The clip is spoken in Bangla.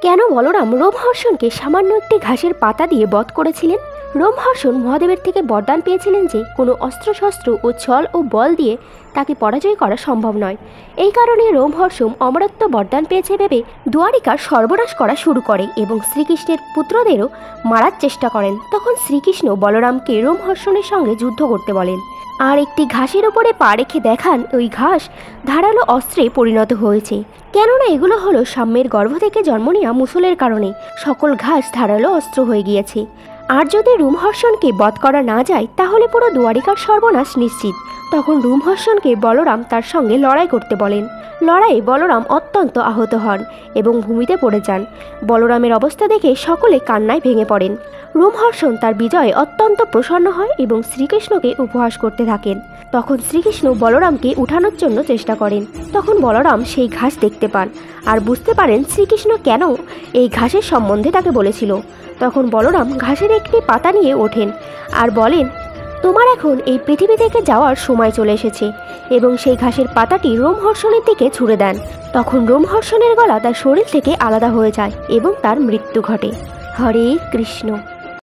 কেন বলরাম রোমহর্ষণকে সামান্য একটি ঘাসের পাতা দিয়ে বধ করেছিলেন? রোমহর্ষণ মহাদেবের থেকে বরদান পেয়েছিলেন যে কোনো অস্ত্রশস্ত্র ও ছল ও বল দিয়ে তাকে পরাজয় করা সম্ভব নয়। এই কারণে রোমহর্ষণ অমরত্ব বরদান পেয়েছে ভেবে দুয়ারিকার সর্বনাশ করা শুরু করে এবং শ্রীকৃষ্ণের পুত্রদেরও মারার চেষ্টা করেন। তখন শ্রীকৃষ্ণ বলরামকে রোমহর্ষণের সঙ্গে যুদ্ধ করতে বলেন আর একটি ঘাসের উপরে পা রেখে দেখান ওই ঘাস ধারালো অস্ত্রে পরিণত হয়েছে। কেননা এগুলো হলো সাম্যের গর্ভ থেকে জন্ম নেওয়া মুসলের কারণে সকল ঘাস ধারালো অস্ত্র হয়ে গিয়েছে। আর যদি রোমহর্ষণকে বধ করা না যায় তাহলে পুরো দুয়ারিকার সর্বনাশ নিশ্চিত। তখন রোমহর্ষণকে বলরাম তার সঙ্গে লড়াই করতে বলেন। লড়াইয়ে বলরাম অত্যন্ত আহত হন এবং ভূমিতে পড়ে যান। বলরামের অবস্থা দেখে সকলে কান্নায় ভেঙে পড়েন। রোমহর্ষণ তার বিজয়ে অত্যন্ত প্রসন্ন হয় এবং শ্রীকৃষ্ণকে উপহাস করতে থাকেন। তখন শ্রীকৃষ্ণ বলরামকে উঠানোর জন্য চেষ্টা করেন। তখন বলরাম সেই ঘাস দেখতে পান আর বুঝতে পারেন শ্রীকৃষ্ণ কেন এই ঘাসের সম্বন্ধে তাকে বলেছিল। তখন বলরাম ঘাসের একটি পাতা নিয়ে ওঠেন আর বলেন, তোমার এখন এই পৃথিবী থেকে যাওয়ার সময় চলে এসেছে, এবং সেই ঘাসের পাতাটি রোমহর্ষণের দিকে ছুঁড়ে দেন। তখন রোমহর্ষণের গলা তার শরীর থেকে আলাদা হয়ে যায় এবং তার মৃত্যু ঘটে। হরে কৃষ্ণ।